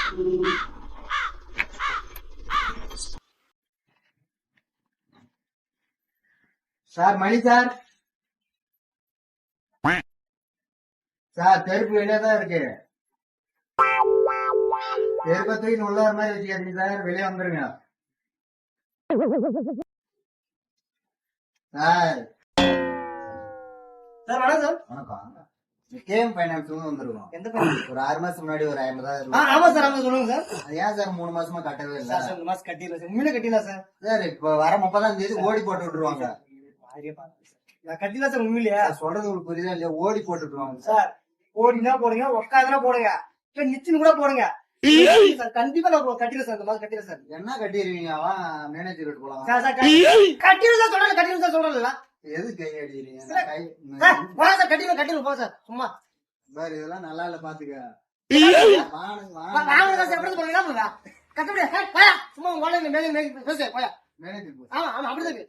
Sir மணி sir sir தெருப்பு வெளியே தான் இருக்கு. தெருப்பை தூக்கி உள்ள மாதிரி வச்சுக்காதீங்க சார், வெளியே வந்துருங்க சார். சார் வணக்கம் சார். வணக்கம். கேம் பைனான்ஸ் வந்துருக்கோம். எந்த ஒரு 6 மாசம் முன்னாடி ஒரு 50,000. ஆமா சார், ஆமா சொல்லுங்க சார். அது ஏன் சார் 3 மாசமா கட்டவே இல்லை? சார் 2 மாசம் கட்டிடலாம் சார், உண்மையிலே கட்டிடலாம் சார். சார் இப்ப வர 30ஆம் தேதி ஓடி போட்டு விட்டுருவாங்க. நான் கட்டிடலாம் சார், உண்மையிலேயே. சொல்றது உங்களுக்கு புரியுதா இல்லையா? ஓடி போட்டு விட்டுருவாங்க சார். போடினா போடுங்க, உட்காந்துனா போடுங்க, நிச்சுன்னு கூட போடுங்க சார். கண்டிப்பா நான் கட்டிடலாம் சார், இந்த மாசம் கட்டிடலாம் சார். என்ன கட்டிடுவீங்க? அவன் மேனேஜர் விட்டு போலாம் சார் கட்டிடலாம் சார், சொல்றேன் கட்டிடலாம் சார், சொல்றேன். எது கை அடிக்கிறீங்க? போங்க சார், கட்டிடலாம் போங்க சார். சும்மா பாரு, இதெல்லாம் நல்லா இல்ல, பாத்துக்க. வாங்க சார், எப்படி போறீங்க கட்ட முடியாது. சும்மா உங்க மேனேஜர் பேச போயா. மேனேஜர் ஆமா ஆமா அப்படிதான்